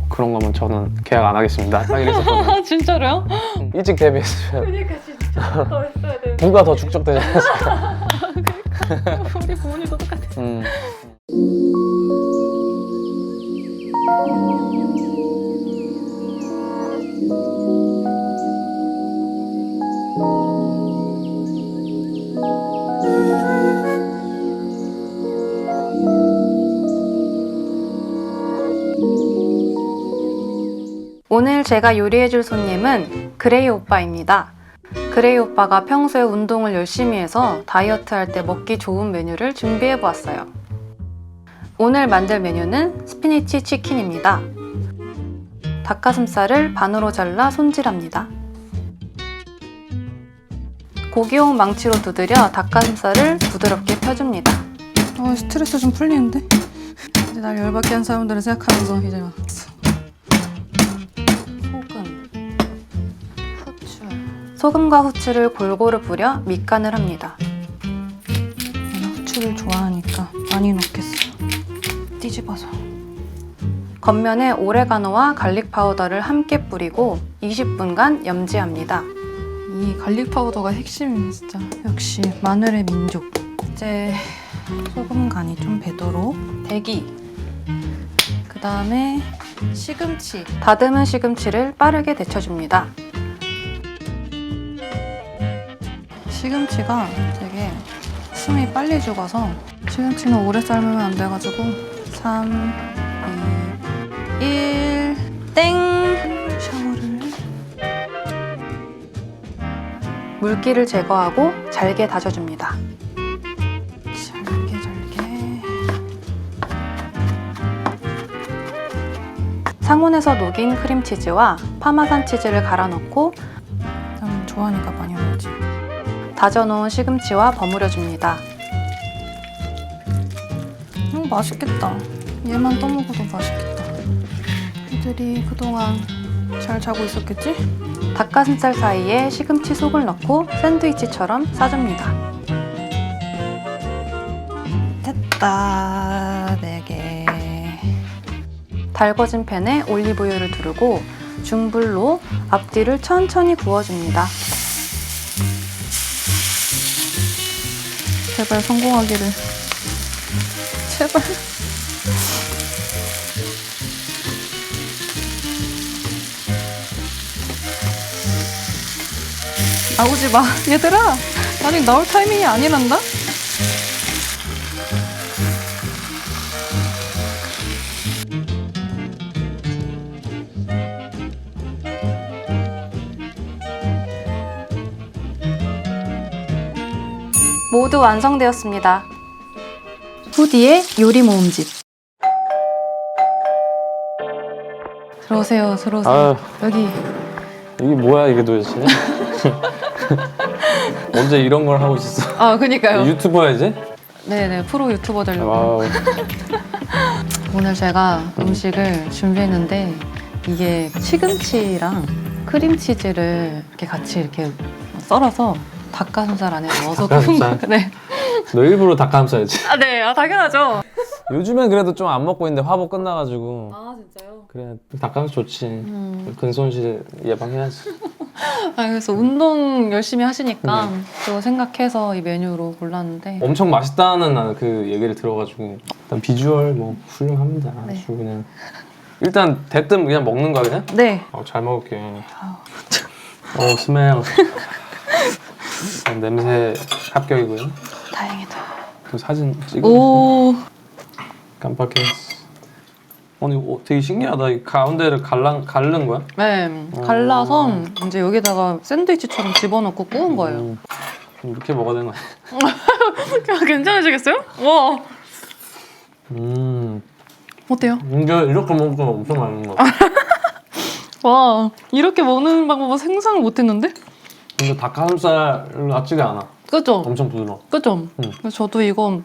그런 거면 저는 계약 안 하겠습니다. 딱 이랬었거든요. 진짜로요? 일찍 데뷔했으면 그러니까 진짜 더 했어야 되는데. 부가 더 축적되지 않았을까. 우리 부모님도 똑같아. 오늘 제가 요리해줄 손님은 그레이 오빠입니다. 그레이 오빠가 평소에 운동을 열심히 해서 다이어트 할 때 먹기 좋은 메뉴를 준비해보았어요. 오늘 만들 메뉴는 스피니치 치킨입니다. 닭가슴살을 반으로 잘라 손질합니다. 고기용 망치로 두드려 닭가슴살을 부드럽게 펴줍니다. 스트레스 좀 풀리는데? 이제 날 열받게 한 사람들을 생각하면서 이제 막 소금과 후추를 골고루 뿌려 밑간을 합니다. 내가 후추를 좋아하니까 많이 넣겠어. 뒤집어서. 겉면에 오레가노와 갈릭 파우더를 함께 뿌리고 20분간 염지합니다. 이 갈릭 파우더가 핵심이네 진짜. 역시 마늘의 민족. 이제 소금 간이 좀 배도록 대기. 그 다음에 시금치. 다듬은 시금치를 빠르게 데쳐줍니다. 시금치가 되게 숨이 빨리 죽어서 시금치는 오래 삶으면 안 돼가지고 3, 2, 1 땡! 샤워를 물기를 제거하고 잘게 다져줍니다. 잘게 상온에서 녹인 크림치즈와 파마산 치즈를 갈아 넣고 난 좋아하니까 많이 넣지. 다져놓은 시금치와 버무려줍니다. 맛있겠다. 얘만 떠먹어도 맛있겠다. 애들이 그동안 잘 자고 있었겠지? 닭가슴살 사이에 시금치 속을 넣고 샌드위치처럼 싸줍니다. 됐다. 4개. 달궈진 팬에 올리브유를 두르고 중불로 앞뒤를 천천히 구워줍니다. 제발 성공하기를. 제발. 나오지 마. 얘들아. 아직 나올 타이밍이 아니란다? 모두 완성되었습니다. 후디의 요리 모음집. 들어오세요. 아유, 여기. 이게 뭐야 이게 도대체? 언제 이런 걸 하고 있었어? 아, 그니까요. 유튜버야 이제? 네네, 프로 유튜버 되려고. 와우. 오늘 제가 음식을 준비했는데 이게 시금치랑 크림치즈를 이렇게 같이 이렇게 썰어서 닭가슴살 안에 넣어서 구운 닭가슴살? 거. 네. 너 일부러 닭가슴살이지? 아, 네. 당연하죠. 요즘엔 그래도 좀 안 먹고 있는데 화보 끝나가지고 아, 진짜요? 그래 닭가슴살 좋지. 근손실 예방해야지. 그래서 운동 열심히 하시니까 그거 생각해서 이 메뉴로 골랐는데 엄청 맛있다는 나는 그 얘기를 들어가지고 일단 비주얼 뭐 훌륭합니다. 네. 아주 그냥 일단 대뜸 그냥 먹는 거야 그냥? 네. 잘 먹을게. 스멜. 냄새 합격이고요. 다행이다. 그 사진 찍어. 오. 깜빡했어. 아니 되게 신기하다. 이 가운데를 갈른 거야? 네. 갈라서 이제 여기다가 샌드위치처럼 집어넣고 구운 거예요. 이렇게 먹어야 되나? 괜찮으시겠어요? 와. 어때요? 이렇게 먹으면 엄청 맛있는 거 같아. 와, 이렇게 먹는 방법은 생각을 못했는데? 근데 닭가슴살 같지가 않아. 그죠? 엄청 부드러워. 그죠? 그래서 저도 이거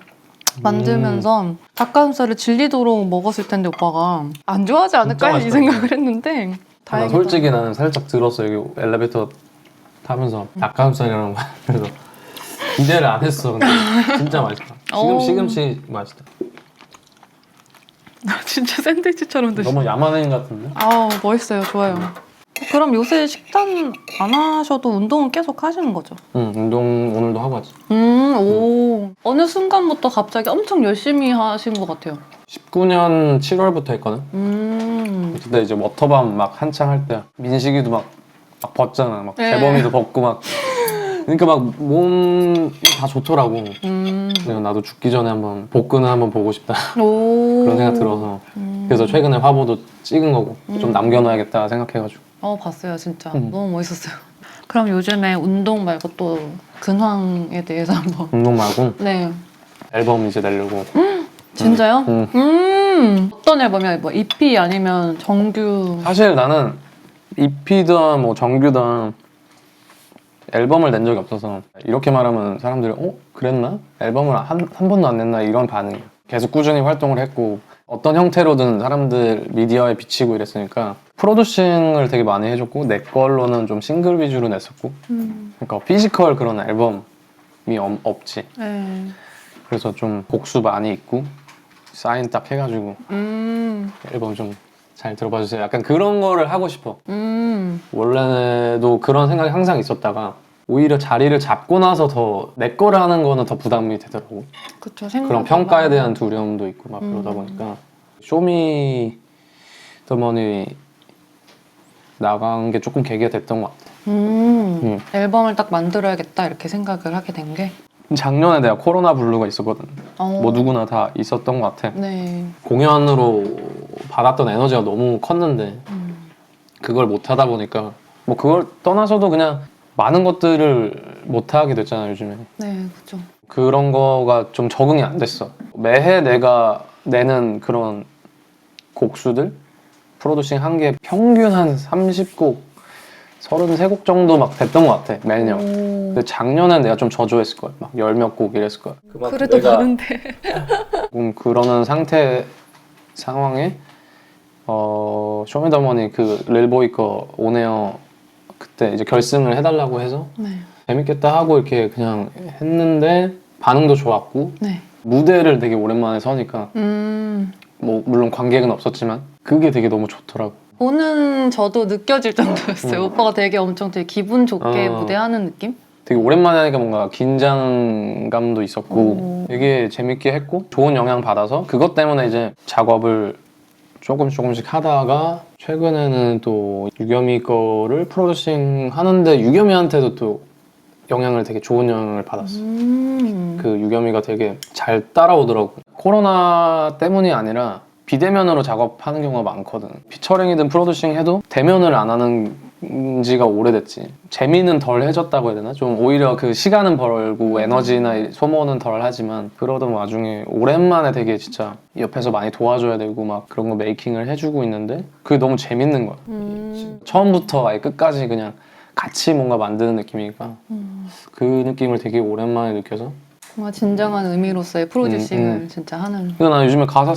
만들면서 닭가슴살을 질리도록 먹었을 텐데 오빠가 안 좋아하지 않을까 이 생각을 했는데 나 다행이다. 솔직히 나는 살짝 들었어. 여기 엘리베이터 타면서 닭가슴살이라는 거야. 그래서 기대를 안 했어. 근데 진짜 맛있다. 시금치 맛있다. 진짜 샌드위치처럼 드시. 너무 야만 애인 같은데? 아우 멋있어요. 좋아요. 그럼 요새 식단 안 하셔도 운동은 계속 하시는 거죠? 응, 운동 오늘도 하고 왔지. 오. 어느 순간부터 갑자기 엄청 열심히 하신 것 같아요. 19년 7월부터 했거든. 그때 이제 워터밤 막 한창 할 때 민식이도 막 벗잖아. 막 네. 재범이도 벗고 막. 그러니까 막 몸이 다 좋더라고. 그래서 나도 죽기 전에 한번 복근을 한번 보고 싶다. 오. 그런 생각 들어서. 그래서 최근에 화보도 찍은 거고 좀 남겨놔야겠다 생각해가지고. 봤어요 진짜. 너무 멋있었어요. 그럼 요즘에 운동 말고 또 근황에 대해서 한번. 운동 말고 네. 앨범 이제 내려고. 진짜요? 응. 어떤 앨범이야? 뭐 EP 아니면 정규? 사실 나는 EP든 뭐 정규든 앨범을 낸 적이 없어서 이렇게 말하면 사람들이 그랬나? 앨범을 한 번도 안 냈나? 이런 반응이야. 계속 꾸준히 활동을 했고 어떤 형태로든 사람들 미디어에 비치고 이랬으니까 프로듀싱을 되게 많이 해줬고 내 걸로는 좀 싱글 위주로 냈었고 그러니까 피지컬 그런 앨범이 없지. 네. 그래서 좀 곡수 많이 있고 사인 딱 해가지고 앨범 좀 잘 들어봐 주세요. 약간 그런 거를 하고 싶어. 원래도 그런 생각이 항상 있었다가 오히려 자리를 잡고 나서 더 내 거를 하는 거는 더 부담이 되더라고. 그쵸. 그런 평가에 대한 두려움도 있고 막 그러다 보니까 쇼미 더 머니 나간 게 조금 계기가 됐던 것 같아. 앨범을 딱 만들어야겠다 이렇게 생각을 하게 된 게. 작년에 내가 코로나 블루가 있었거든. 뭐 누구나 다 있었던 것 같아. 네. 공연으로 받았던 에너지가 너무 컸는데 그걸 못 하다 보니까 뭐 그걸 떠나서도 그냥 많은 것들을 못 하게 됐잖아 요즘에. 네, 그죠. 그런 거가 좀 적응이 안 됐어. 매해 내가 내는 그런 곡수들 프로듀싱 한 게 평균 한 30곡 33곡 정도 막 됐던 것 같아 매년. 근데 작년엔 내가 좀 저조했을 거야. 막 열 몇 곡 이랬을 거야. 그래도 다른데. 조금 그러는 상황에 쇼미더머니 그 릴보이 거 온에어 그때 이제 결승을 해달라고 해서 네. 재밌겠다 하고 이렇게 그냥 했는데 반응도 좋았고 네. 무대를 되게 오랜만에 서니까 뭐 물론 관객은 없었지만 그게 되게 너무 좋더라고. 보는 저도 느껴질 정도였어요. 오빠가 되게 기분 좋게 무대하는 느낌? 되게 오랜만에 하니까 뭔가 긴장감도 있었고 되게 재밌게 했고 좋은 영향 받아서 그것 때문에 이제 작업을 조금씩 하다가 최근에는 또 유겸이 거를 프로듀싱 하는데 유겸이한테도 또 되게 좋은 영향을 받았어. 그 유겸이가 되게 잘 따라오더라고. 코로나 때문이 아니라 비대면으로 작업하는 경우가 많거든. 피처링이든 프로듀싱 해도 대면을 안 하는 지가 오래됐지. 재미는 덜 해졌다고 해야 되나? 좀 오히려 그 시간은 벌고 에너지나 소모는 덜 하지만 그러던 와중에 오랜만에 되게 진짜 옆에서 많이 도와줘야 되고 막 그런 거 메이킹을 해주고 있는데 그게 너무 재밌는 거야. 처음부터 아예 끝까지 그냥 같이 뭔가 만드는 느낌이니까 그 느낌을 되게 오랜만에 느껴서 정말 진정한 의미로서의 프로듀싱을 진짜 하는. 그래서 나 요즘에 가사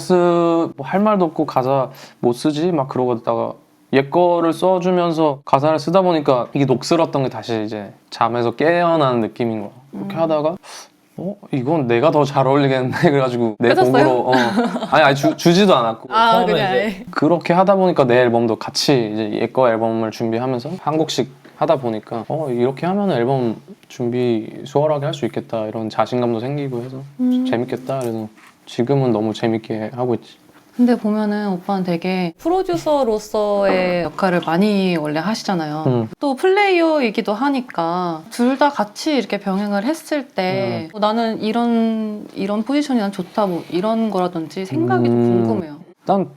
할 말도 없고 가사 못 쓰지? 막 그러고 있다가 옛 거를 써주면서 가사를 쓰다 보니까 이게 녹슬었던 게 다시 이제 잠에서 깨어나는 느낌인 거야. 그렇게 하다가 이건 내가 더 잘 어울리겠네 그래가지고 내 뺏었어요? 곡으로 아니 주지도 않았고 처음에 그냥 이제 그렇게 하다 보니까 내 앨범도 같이 이제 옛 거 앨범을 준비하면서 한 곡씩 하다 보니까 이렇게 하면 앨범 준비 수월하게 할 수 있겠다 이런 자신감도 생기고 해서 재밌겠다. 그래서 지금은 너무 재밌게 하고 있지. 근데 보면은 오빠는 되게 프로듀서로서의 역할을 많이 원래 하시잖아요. 또 플레이어이기도 하니까 둘 다 같이 이렇게 병행을 했을 때 나는 이런 포지션이 난 좋다 뭐 이런 거라든지 생각이 좀 궁금해요. 난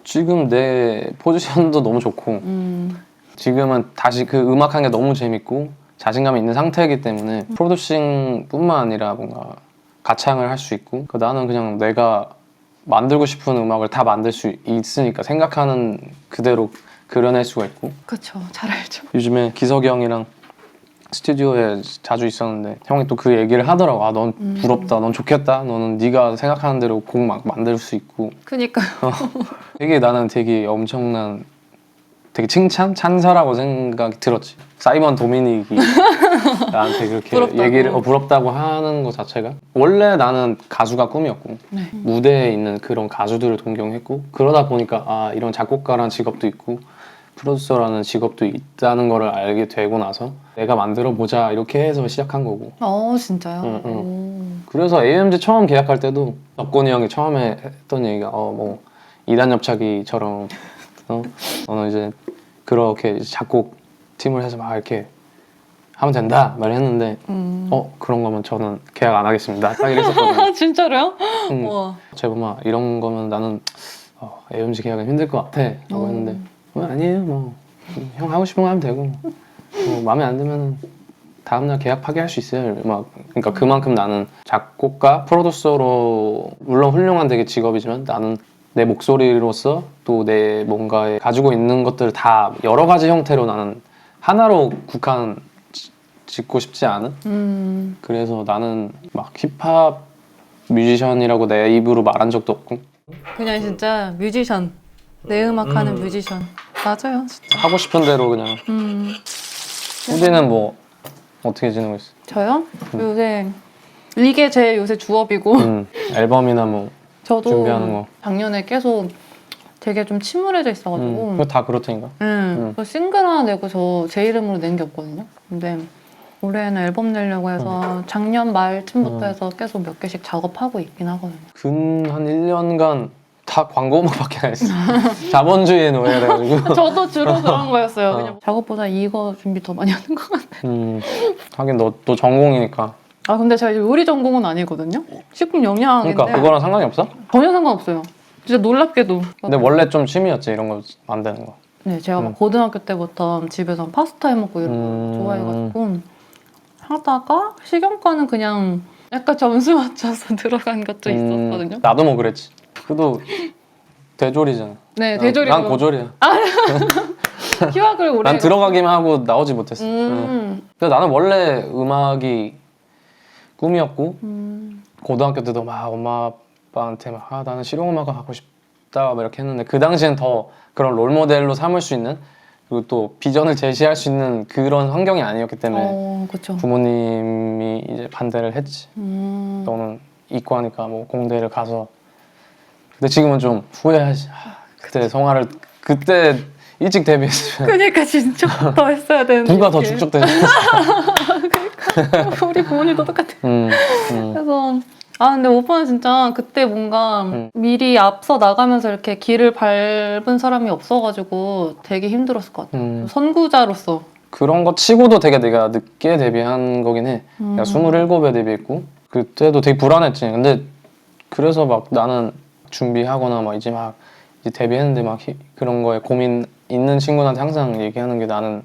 지금 내 포지션도 너무 좋고 지금은 다시 그 음악하는 게 너무 재밌고 자신감이 있는 상태이기 때문에 프로듀싱뿐만 아니라 뭔가 가창을 할 수 있고 나는 그냥 내가 만들고 싶은 음악을 다 만들 수 있으니까 생각하는 그대로 그려낼 수가 있고. 그렇죠. 잘 알죠. 요즘에 기석이 형이랑 스튜디오에 자주 있었는데 형이 또 그 얘기를 하더라고. 아, 넌 부럽다. 넌 좋겠다. 너는 네가 생각하는 대로 곡 막 만들 수 있고. 그니까요. 되게 나는 되게 엄청난 되게 찬사라고 생각이 들었지. 사이먼 도미닉이 나한테 그렇게 부럽다고. 얘기를 부럽다고 하는 것 자체가 원래 나는 가수가 꿈이었고 네. 무대에 있는 그런 가수들을 동경했고 그러다 보니까 아 이런 작곡가라는 직업도 있고 프로듀서라는 직업도 있다는 거를 알게 되고 나서 내가 만들어 보자 이렇게 해서 시작한 거고 진짜요? 응, 응. 오. 그래서 AMG 처음 계약할 때도 덕곤이 형이 처음에 했던 얘기가 뭐 이단 협차기처럼 너는 이제 그렇게 이제 작곡 팀을 해서 막 이렇게 하면 된다 말했는데 그런 거면 저는 계약 안 하겠습니다 딱 이랬었거든요. 아, 진짜로요? 응. 와. 제가 이런 거면 나는 AMG 계약은 힘들 것 같아 라고 했는데 아니에요 뭐 형 하고 싶은 거 하면 되고 뭐 마음에 안 들면 다음날 계약 파기할 수 있어요. 그러니까 그만큼 나는 작곡가 프로듀서로 물론 훌륭한 되게 직업이지만 나는 내 목소리로서 또 내 뭔가에 가지고 있는 것들을 다 여러 가지 형태로 나는 하나로 국한 짓고 싶지 않은 그래서 나는 막 힙합 뮤지션이라고 내 입으로 말한 적도 없고 그냥 진짜 뮤지션. 내 음악하는 뮤지션. 맞아요, 진짜. 하고 싶은 대로 그냥 후디는 뭐 어떻게 지내고 있어? 저요? 요새 이게 제 요새 주업이고 앨범이나 뭐 저도 준비하는 거. 작년에 계속 되게 좀 침울해져 있어가지고 그거 다 그렇다니까. 저 싱글 하나 내고 저 제 이름으로 낸 게 없거든요. 근데 올해는 앨범 내려고 해서 작년 말쯤부터 해서 계속 몇 개씩 작업하고 있긴 하거든요. 근 한 1년간 다 광고 음악밖에 안 했어. 자본주의에 노예가 돼가지고. 저도 주로 그런 거였어요. 그냥 작업보다 이거 준비 더 많이 하는 것 같아요. 하긴 너 또 전공이니까. 아 근데 제가 요리 전공은 아니거든요. 식품 영양인데 그러니까 그거랑 상관이 없어? 전혀 상관없어요. 진짜 놀랍게도. 근데 원래 좀 취미였지 이런 거 만드는 거. 네, 제가 막 고등학교 때부터 집에서 파스타 해먹고 이런 거 좋아해가지고 하다가 식용과는 그냥 약간 점수 맞춰서 들어간 것도 있었거든요. 나도 뭐 그랬지. 그래도 대졸이잖아. 네, 대졸이고 난 고졸이야. 휴학을 오래 난 해가지고. 들어가기만 하고 나오지 못했어. 근데 나는 원래 음악이 꿈이었고 고등학교 때도 막 엄마 아빠한테 막 나는 실용음악을 하고 싶다 막 이렇게 했는데 그 당시엔 더 그런 롤모델로 삼을 수 있는 그리고 또 비전을 제시할 수 있는 그런 환경이 아니었기 때문에 그쵸. 부모님이 이제 반대를 했지. 너는 이과니까 뭐 공대를 가서. 근데 지금은 좀 후회하지. 그때 성화를 그때 일찍 데뷔했으면 그니까 진짜 더 했어야 되는데 부가 더 이렇게. 축적되지. 우리 부모님도 똑같아. 그래서 근데 오빠는 진짜 그때 뭔가 미리 앞서 나가면서 이렇게 길을 밟은 사람이 없어가지고 되게 힘들었을 것 같아요. 선구자로서. 그런 거 치고도 되게 내가 늦게 데뷔한 거긴 해. 내가 27에 데뷔했고 그때도 되게 불안했지. 근데 그래서 막 나는 준비하거나 막 이제 데뷔했는데 막 그런 거에 고민 있는 친구한테 항상 얘기하는 게 나는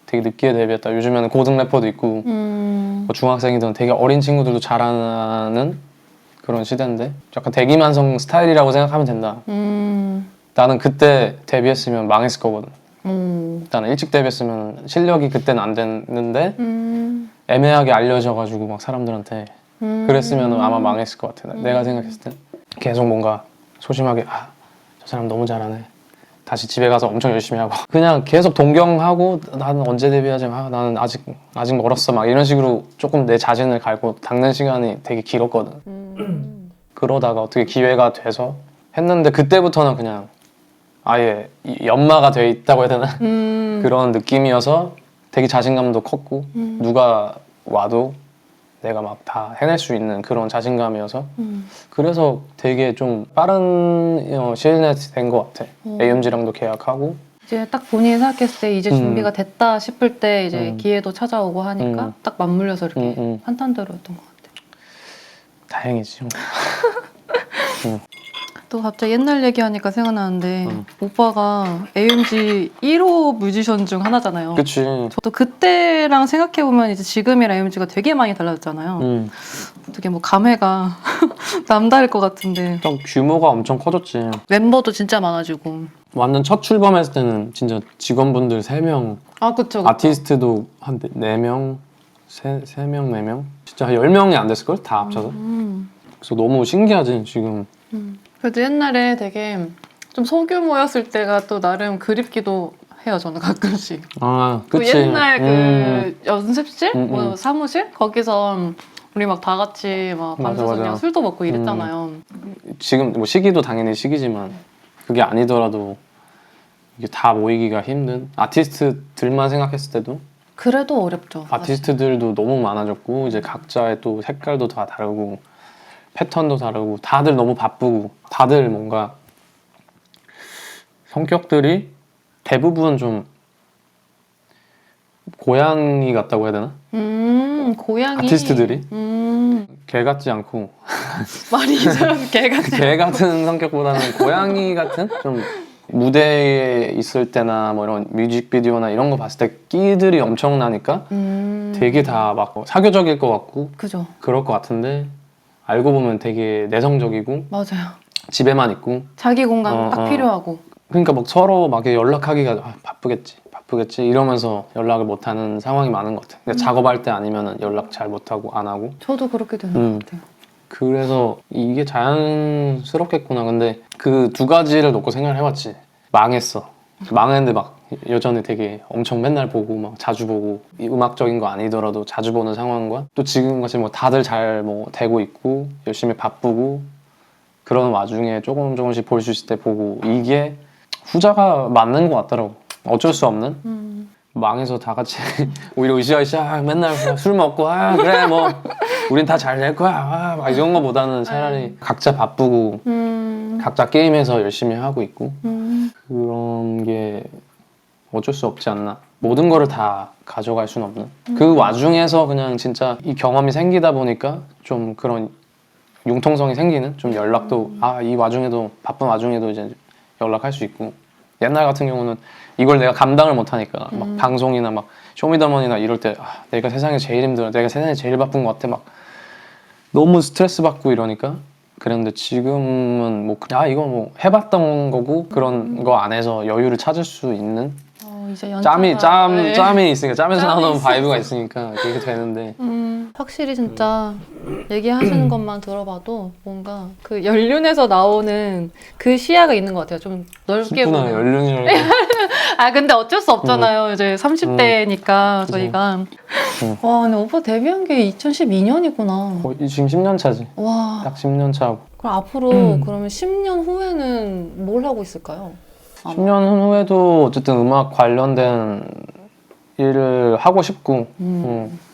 되게 늦게 데뷔했다. 요즘에는 고등 래퍼도 있고 뭐 중학생이든 되게 어린 친구들도 잘하는 그런 시대인데 약간 대기만성 스타일이라고 생각하면 된다. 나는 그때 데뷔했으면 망했을 거거든. 나는 일찍 데뷔했으면 실력이 그때는 안 됐는데 애매하게 알려져가지고 막 사람들한테 그랬으면 아마 망했을 것 같아. 내가 생각했을 때 계속 뭔가 소심하게 저 사람 너무 잘하네. 다시 집에 가서 엄청 열심히 하고 그냥 계속 동경하고 나는 언제 데뷔하지? 나는 아직 멀었어 막 이런 식으로 조금 내 자신을 갈고 닦는 시간이 되게 길었거든. 그러다가 어떻게 기회가 돼서 했는데 그때부터는 그냥 아예 연마가 돼 있다고 해야 되나? 그런 느낌이어서 되게 자신감도 컸고 누가 와도 내가 막 다 해낼 수 있는 그런 자신감이어서 그래서 되게 좀 빠른 시일 내에 된 것 같아. AMG랑도 계약하고 이제 딱 본인이 생각했을 때 이제 준비가 됐다 싶을 때 이제 기회도 찾아오고 하니까 딱 맞물려서 이렇게 한탄대로였던 것 같아요. 다행이지. 또 갑자기 옛날 얘기하니까 생각나는데 오빠가 AMG 1호 뮤지션 중 하나잖아요. 그치. 저도 그때랑 생각해보면 이제 지금이랑 AMG가 되게 많이 달라졌잖아요. 어떻게 뭐 감회가 남다를 것 같은데 좀 규모가 엄청 커졌지. 멤버도 진짜 많아지고. 완전 첫 출범했을 때는 진짜 직원분들 3명, 그쵸. 아티스트도 한 4명, 3명, 4명? 진짜 한 10명이 안 됐을걸? 다 합쳐서. 그래서 너무 신기하지, 지금. 그래도 옛날에 되게 좀 소규모였을 때가 또 나름 그립기도 해요, 저는 가끔씩. 아, 그 그치. 옛날 그 연습실? 뭐 음. 사무실? 거기서 우리 막 다 같이 막 맞아, 밤새서 맞아. 그냥 술도 먹고 이랬잖아요. 지금 뭐 시기도 당연히 시기지만 그게 아니더라도 이게 다 모이기가 힘든 아티스트들만 생각했을 때도 그래도 어렵죠. 사실. 아티스트들도 너무 많아졌고 이제 각자의 또 색깔도 다 다르고 패턴도 다르고 다들 너무 바쁘고 다들 뭔가 성격들이 대부분 좀 고양이 같다고 해야 되나? 고양이. 아티스트들이? 음, 개 같지 않고 많이 이상한 개 같은. 개 같은 성격보다는 고양이 같은 좀 무대에 있을 때나 뭐 이런 뮤직비디오나 이런 거 봤을 때 끼들이 엄청나니까 되게 다 막 사교적일 것 같고 그죠. 그럴 것 같은데 알고 보면 되게 내성적이고 맞아요. 집에만 있고 자기 공간 딱 어. 필요하고. 그러니까 막 서로 막 연락하기가 바쁘겠지 이러면서 연락을 못하는 상황이 많은 것 같아요. 그러니까 작업할 때 아니면 연락 잘 못하고 안 하고 저도 그렇게 되는 것 같아요. 그래서 이게 자연스럽겠구나. 근데 그 두 가지를 놓고 생각을 해봤지. 망했어. 망했는데 막 여전히 되게 엄청 맨날 보고 막 자주 보고 이 음악적인 거 아니더라도 자주 보는 상황과 또 지금같이 뭐 다들 잘 뭐 되고 있고 열심히 바쁘고 그런 와중에 조금씩 볼 수 있을 때 보고 이게 후자가 맞는 것 같더라고. 어쩔 수 없는. 망해서 다 같이 오히려 으쌰으쌰 맨날 술 먹고 아 그래 뭐 우린 다 잘 될 거야 아, 막 이런 거보다는 차라리 각자 바쁘고 각자 게임에서 열심히 하고 있고 그런 게 어쩔 수 없지 않나. 모든 거를 다 가져갈 수는 없는 그 와중에서 그냥 진짜 이 경험이 생기다 보니까 좀 그런 융통성이 생기는 좀 연락도 아 이 와중에도 바쁜 와중에도 이제 연락할 수 있고 옛날 같은 경우는 이걸 내가 감당을 못하니까 막 방송이나 막 쇼미더머니나 이럴 때 아, 내가 세상에 제일 힘들어 내가 세상에 제일 바쁜 것 같아 막 너무 스트레스 받고 이러니까 그랬는데 지금은 뭐 아 이거 뭐 해봤던 거고 그런 거 안에서 여유를 찾을 수 있는 이제 연차가 짬이 있으니까 짬에서 짬이 나오는 있어서. 바이브가 있으니까 그렇게 되는데 확실히 진짜 얘기하시는 것만 들어봐도 뭔가 그 연륜에서 나오는 그 시야가 있는 것 같아요. 좀 넓게 슬프나 보는. 연륜이라고 아 근데 어쩔 수 없잖아요. 이제 30대니까 저희가. 와 근데 오빠 데뷔한 게 2012년이구나. 거의 지금 10년 차지 와. 딱 10년 차고 그럼 앞으로 그러면 10년 후에는 뭘 하고 있을까요? 10년 후에도 어쨌든 음악 관련된 일을 하고 싶고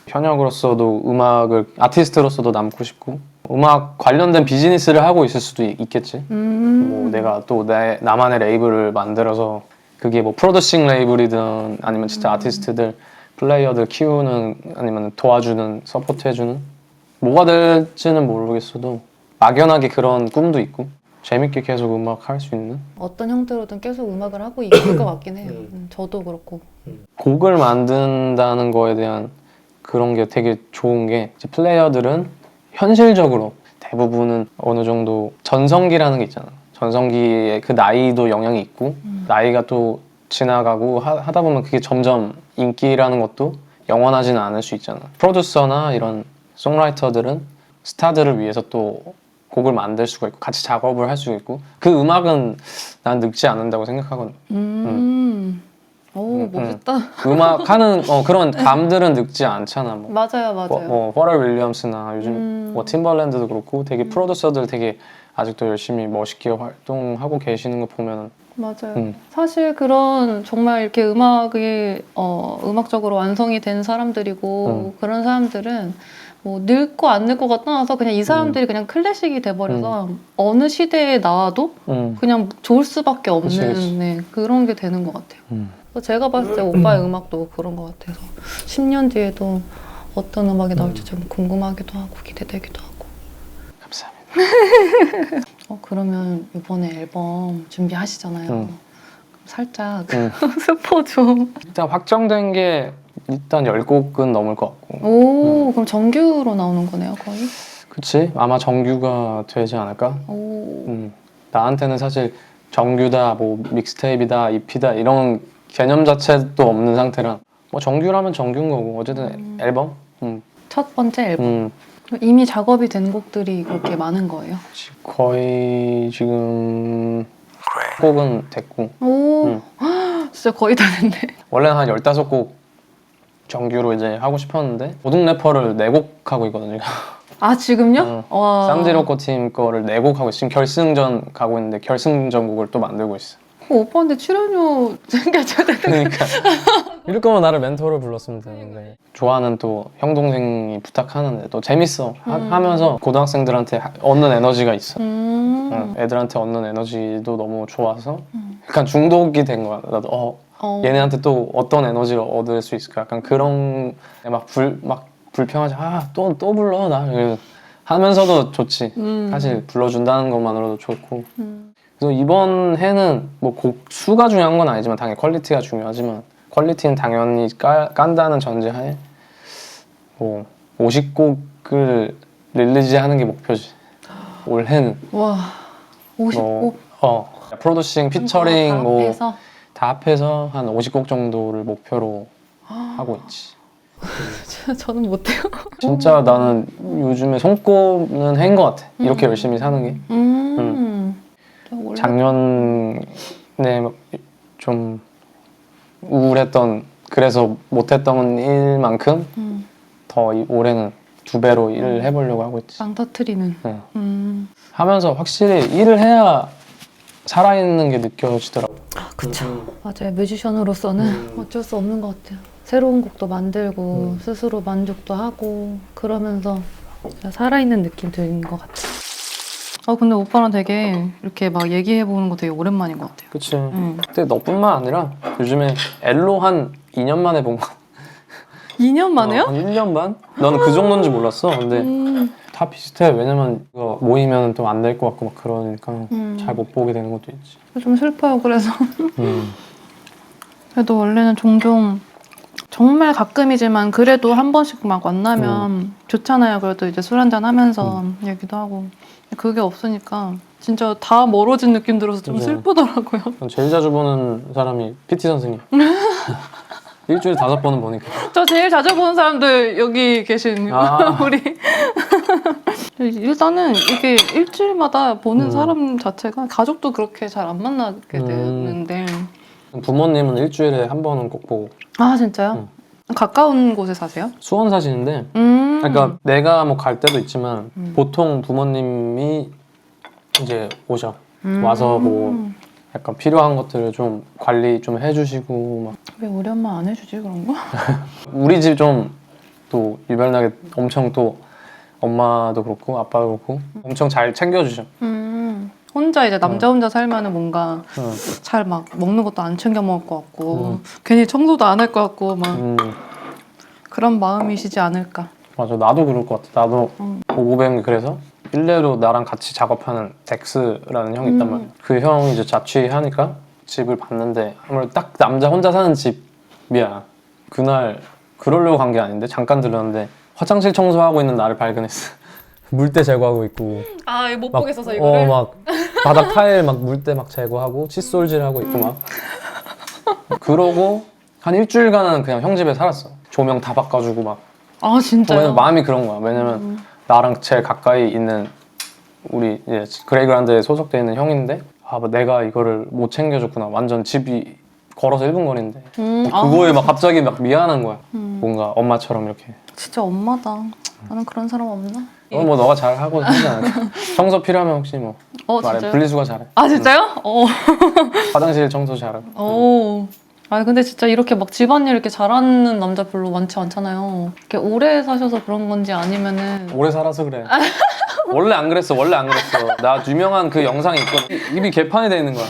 현역으로서도 음악을 아티스트로서도 남고 싶고 음악 관련된 비즈니스를 하고 있을 수도 있겠지. 뭐 내가 또 나만의 레이블을 만들어서 그게 뭐 프로듀싱 레이블이든 아니면 진짜 아티스트들 플레이어들 키우는 아니면 도와주는 서포트해주는 뭐가 될지는 모르겠어도 막연하게 그런 꿈도 있고 재밌게 계속 음악 할 수 있는 어떤 형태로든 계속 음악을 하고 있을 것 같긴 해요. 저도 그렇고. 곡을 만든다는 거에 대한 그런 게 되게 좋은 게 이제 플레이어들은 현실적으로 대부분은 어느 정도 전성기라는 게 있잖아. 전성기의 그 나이도 영향이 있고 나이가 또 지나가고 하다 보면 그게 점점 인기라는 것도 영원하지는 않을 수 있잖아. 프로듀서나 이런 송라이터들은 스타들을 위해서 또 곡을 만들 수가 있고 같이 작업을 할 수 있고 그 음악은 난 늙지 않는다고 생각하거든. 오 멋있다. 음악하는 그런 감들은 늙지 않잖아. 뭐, 맞아요, 맞아요. 퍼럴 윌리엄스나 요즘 뭐 팀벌랜드도 그렇고 되게 프로듀서들 되게 아직도 열심히 멋있게 활동하고 계시는 거 보면은 맞아요. 사실 그런 정말 이렇게 음악이 음악적으로 완성이 된 사람들이고 그런 사람들은 뭐 늙고 안 늙고가 떠나서 그냥 이 사람들이 그냥 클래식이 돼버려서 어느 시대에 나와도 그냥 좋을 수밖에 없는 그치. 네, 그런 게 되는 것 같아요. 제가 봤을 때 오빠의 음악도 그런 것 같아서 10년 뒤에도 어떤 음악이 나올지 좀 궁금하기도 하고 기대되기도 하고. 감사합니다. 그러면 이번에 앨범 준비하시잖아요. 그럼 살짝 스포 좀. 일단 확정된 게 일단 10곡은 넘을 것 같고 오, 그럼 정규로 나오는 거네요, 거의? 그치? 아마 정규가 되지 않을까? 오. 나한테는 사실 정규다, 뭐 믹스테이프다, EP다 이런 개념 자체도 없는 상태라 뭐 정규라면 정규인 거고 어쨌든 앨범? 첫 번째 앨범. 이미 작업이 된 곡들이 그렇게 많은 거예요? 거의 지금 곡은 됐고 오, 진짜 거의 다 됐네. 원래는 한 15곡 정규로 이제 하고 싶었는데 고등 래퍼를 4곡 하고 있거든요. 아 지금요? 와. 쌈디로코 팀 거를 4곡 하고 있어. 지금 결승전 가고 있는데 결승전곡을 또 만들고 있어. 오빠한테 출연료 챙겨줘야 되는 그러니까 이럴 거면 나를 멘토로 불렀으면 되는데 좋아하는 또 형 동생이 부탁하는데 또 재밌어 하면서 고등학생들한테 얻는 에너지가 있어. 애들한테 얻는 에너지도 너무 좋아서 약간 중독이 된 거야. 나도 얘네한테 또 어떤 에너지를 얻을 수 있을까? 약간 그런 막 불평하지. 또 불러 나 하면서도 좋지. 사실 불러준다는 것만으로도 좋고. 그래서 이번 해는 뭐 곡 수가 중요한 건 아니지만 당연히 퀄리티가 중요하지만 퀄리티는 당연히 깐다는 전제하에 뭐 50곡을 릴리즈하는 게 목표지. 올해는. 와 50곡. 프로듀싱, 피처링 뭐 해서? 다 합해서 한 50곡 정도를 목표로 하고 있지. 저는 못해요. 진짜 나는 요즘에 손꼽는 해인 것 같아. 이렇게 열심히 사는 게. 원래... 작년에 좀 우울했던 그래서 못했던 일만큼 더 올해는 2배로 일을 해보려고 하고 있지. 빵 터트리는. 하면서 확실히 일을 해야 살아있는 게 느껴지더라고. 그쵸. 맞아요. 뮤지션으로서는 어쩔 수 없는 것 같아요. 새로운 곡도 만들고 스스로 만족도 하고 그러면서 살아있는 느낌 드는 것 같아요. 근데 오빠랑 되게 이렇게 막 얘기해보는 거 되게 오랜만인 것 같아요. 그치. 근데 너뿐만 아니라 요즘에 엘로 한 2년 만에 본 거. 2년 만에요? 한 1년 반? 나는 그 정도인지 몰랐어. 근데 다 비슷해. 왜냐면 이거 모이면 또 안 될 것 같고 막 그러니까 잘 못 보게 되는 것도 있지. 좀 슬퍼요. 그래서 그래도 원래는 종종 정말 가끔이지만 그래도 한 번씩 막 만나면 좋잖아요. 그래도 이제 술 한잔 하면서 얘기도 하고 그게 없으니까 진짜 다 멀어진 느낌 들어서 좀 슬프더라고요. 전 제일 자주 보는 사람이 PT 선생님. 일주일에 5번은 보니까. 저 제일 자주 보는 사람들 여기 계신 우리 일단은 이게 일주일마다 보는 사람 자체가 가족도 그렇게 잘 안 만나게 되는데 부모님은 일주일에 한 번은 꼭 보고. 아 진짜요? 가까운 곳에 사세요? 수원 사시는데 그러니까 내가 뭐 갈 때도 있지만 보통 부모님이 이제 오셔. 와서 뭐 약간 필요한 것들을 좀 관리 좀 해주시고 막. 왜 우리 엄마 안 해주지 그런 거? 우리 집 좀 또 유별나게 엄청 또 엄마도 그렇고 아빠도 그렇고 엄청 잘 챙겨주셔. 혼자 이제 남자 혼자 살면은 뭔가 잘 막 먹는 것도 안 챙겨 먹을 것 같고 괜히 청소도 안 할 것 같고 막 그런 마음이시지 않을까. 맞아, 나도 그럴 것 같아. 나도 보고 배운 게 그래서 일례로 나랑 같이 작업하는 덱스라는 형이 있단 말이야. 그 형이 이제 자취하니까 집을 봤는데 아무래도 딱 남자 혼자 사는 집이야. 그날 그러려고 간 게 아닌데 잠깐 들렀는데 화장실 청소하고 있는 나를 발견했어. 물때 제거하고 있고. 아, 이거 못 막, 보겠어서 이거를. 막 바닥 타일 막 물때 막 제거하고 칫솔질하고 있고 막. 그러고 한 일주일간은 그냥 형 집에 살았어. 조명 다 바꿔주고 막. 아 진짜요? 왜냐면 마음이 그런 거야. 왜냐면 나랑 제일 가까이 있는 우리 이제 그레이그란드에 소속돼 있는 형인데 뭐 내가 이거를 못 챙겨줬구나. 완전 집이 걸어서 1분 거리인데 그거에 막 갑자기 막 미안한 거야. 뭔가 엄마처럼 이렇게. 진짜 엄마다. 나는 그런 사람 없나? 뭐 너가 잘 하고 하지 않을까? 청소 필요하면 혹시 뭐 말해. 진짜요? 분리수거 잘해. 아 진짜요? 화장실 청소 잘하고. 아 근데 진짜 이렇게 막 집안일 이렇게 잘하는 남자 별로 많지 않잖아요. 이렇게 오래 사셔서 그런 건지 아니면은 오래 살아서 그래. 원래 안 그랬어. 나 유명한 그 영상이 있거든. 입이 개판이 돼 있는 거야.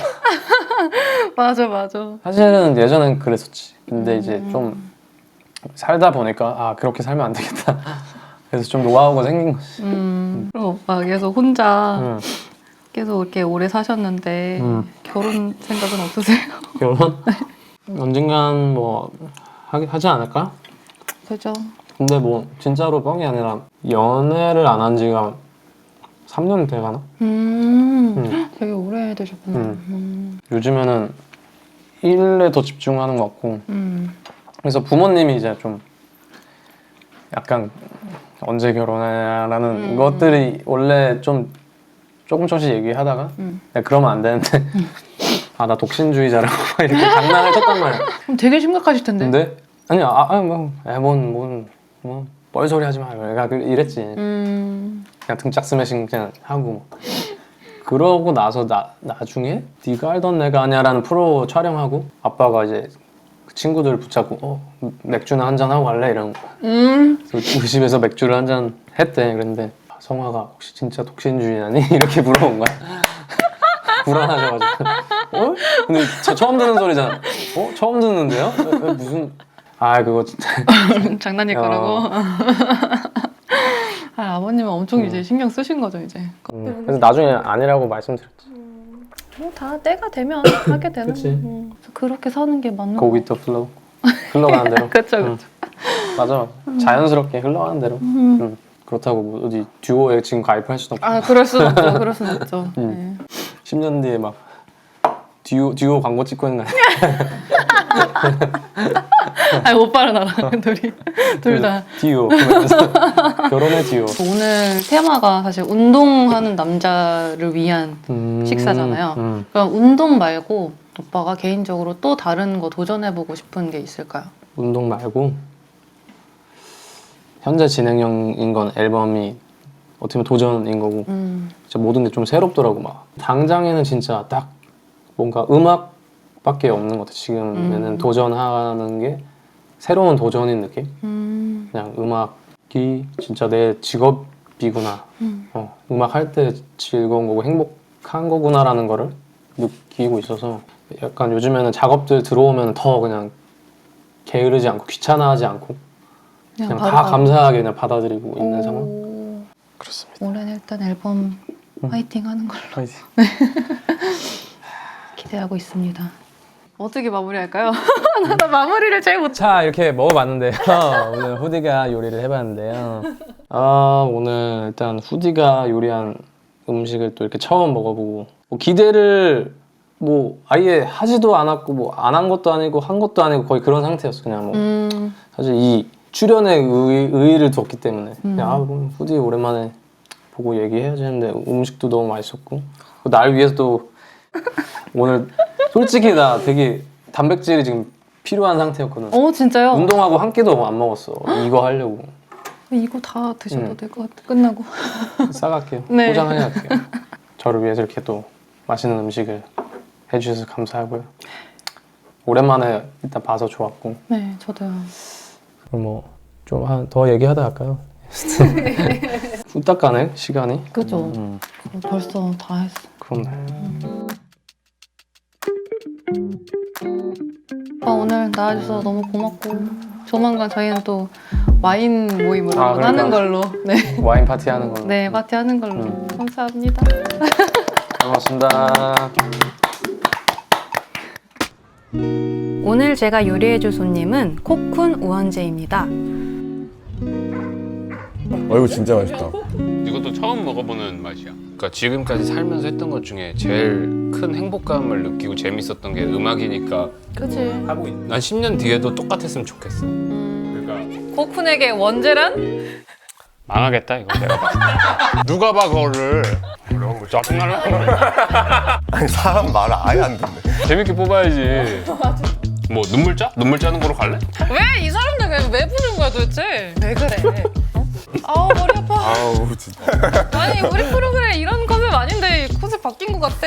맞아. 사실은 예전엔 그랬었지. 근데 이제 좀 살다 보니까 그렇게 살면 안 되겠다. 그래서 좀 노하우가 생긴 거지. 그럼 오빠 계속 혼자 계속 이렇게 오래 사셨는데 결혼 생각은 없으세요? 결혼? 언젠간 뭐 하지 않을까? 그죠. 근데 뭐 진짜로 뻥이 아니라 연애를 안 한 지가 3년 돼가나? 되게 오래 되셨구나. 요즘에는 일에 더 집중하는 것 같고 그래서 부모님이 이제 좀 약간 언제 결혼해라는 것들이 원래 좀 조금씩 얘기하다가 그러면 안 되는데 아 나 독신주의자라고 막 이렇게 장난을 쳤단 말이야. 그럼 되게 심각하실 텐데. 근데 아니야 뭐 뻘소리 하지 마. 내가 이랬지. 그냥 등짝 스매싱 그냥 하고. 그러고 나서 나중에 네가 알던 내가 아니야라는 프로 촬영하고 아빠가 이제 그 친구들 붙잡고 맥주나 한잔 하고 갈래 이런 거야. 그래서 우리 집에서 맥주를 한잔 했대. 그런데 성화가 혹시 진짜 독신주의냐니 이렇게 물어본 거야. 불안하셔가지고. 근데 저 처음 듣는 소리잖아. 처음 듣는데요? 무슨 그거 진짜 장난일 거라고. 아버님은 엄청 이제 신경 쓰신 거죠 이제. 그래서 나중에 아니라고 말씀드렸지. 다 때가 되면 하게 되는. 그치. 그렇게 사는 게 맞는 Go with the flow. 흘러가는 대로. 그쵸. 맞아. 자연스럽게 흘러가는 대로. 그렇다고 뭐 어디 듀오에 지금 가입할 수도 없고. 그럴 순 없죠. 그럴 순 없죠. 네. 10년 뒤에 막 듀오 광고 찍고 있는 거 아니야? 오빠랑 나랑 둘 다. 듀오. 그러면서 결혼의 듀오. 오늘 테마가 사실 운동하는 남자를 위한 식사잖아요. 그럼 운동 말고 오빠가 개인적으로 또 다른 거 도전해보고 싶은 게 있을까요? 운동 말고 현재 진행형인 건 앨범이 어떻게 보면 도전인 거고 진짜 모든 게 좀 새롭더라고. 막 당장에는 진짜 딱 뭔가 음악밖에 없는 것 같아. 지금에는 도전하는 게 새로운 도전인 느낌? 그냥 음악이 진짜 내 직업이구나. 음악 할 때 즐거운 거고 행복한 거구나라는 거를 느끼고 있어서 약간 요즘에는 작업들 들어오면 더 그냥 게으르지 않고 귀찮아하지 않고 그냥 다 감사하게 그냥 받아들이고 있는 상황. 그렇습니다. 올해는 일단 앨범 화이팅 하는 걸로. 화이팅. 기대하고 있습니다. 어떻게 마무리할까요? 나 마무리를 제일 못. 자, 이렇게 먹어봤는데요. 오늘 후디가 요리를 해봤는데요. 오늘 일단 후디가 요리한 음식을 또 이렇게 처음 먹어보고 뭐 기대를 뭐 아예 하지도 않았고 뭐 안 한 것도 아니고 한 것도 아니고 거의 그런 상태였어. 그냥 뭐 사실 이 출연에 의의를 뒀기 때문에 그냥 그럼 후디 오랜만에 보고 얘기해야지 했는데 음식도 너무 맛있었고 날 위해서 또 오늘 솔직히 나 되게 단백질이 지금 필요한 상태였거든. 진짜요? 운동하고 한 끼도 안 먹었어. 이거 하려고. 이거 다 드셔도 될 것 같아. 끝나고. 싸갈게요. 네. 포장해 갈게요. 저를 위해서 이렇게 또 맛있는 음식을 해주셔서 감사하고요. 오랜만에 일단 봐서 좋았고. 네, 저도요. 그럼 뭐 좀 더 얘기하다 할까요? 후딱 가네 시간이. 그죠? 벌써 다 했어. 그렇네. 오늘 나와줘서 너무 고맙고 조만간 저희는 또 와인 모임을 한번 그러니까. 하는 걸로. 네, 와인 파티 하는 걸로. 네 파티 하는 걸로. 감사합니다. 고맙습니다. 오늘 제가 요리해줄 손님은 코쿤 우원재입니다. 이거 진짜 맛있다. 이것도 처음 먹어보는 맛이야. 그러니까 지금까지 살면서 했던 것 중에 제일 큰 행복감을 느끼고 재밌었던 게 음악이니까 그치. 난 10년 뒤에도 똑같았으면 좋겠어. 그러니까 코쿤에게 원재란? 망하겠다 이거 내가 봤을 때. 누가 봐 그거를. 이런 거 짜증나려. 아니 사람 말을 아예 안 듣네. 재밌게 뽑아야지. 뭐 눈물 짜? 눈물 짜는 거로 갈래? 왜 이 사람들 왜 부른 거야 도대체? 왜 그래? 머리 아파. 아우 진짜. 아니 우리 프로그램 이런 컨셉 아닌데 컨셉 바뀐 것 같아.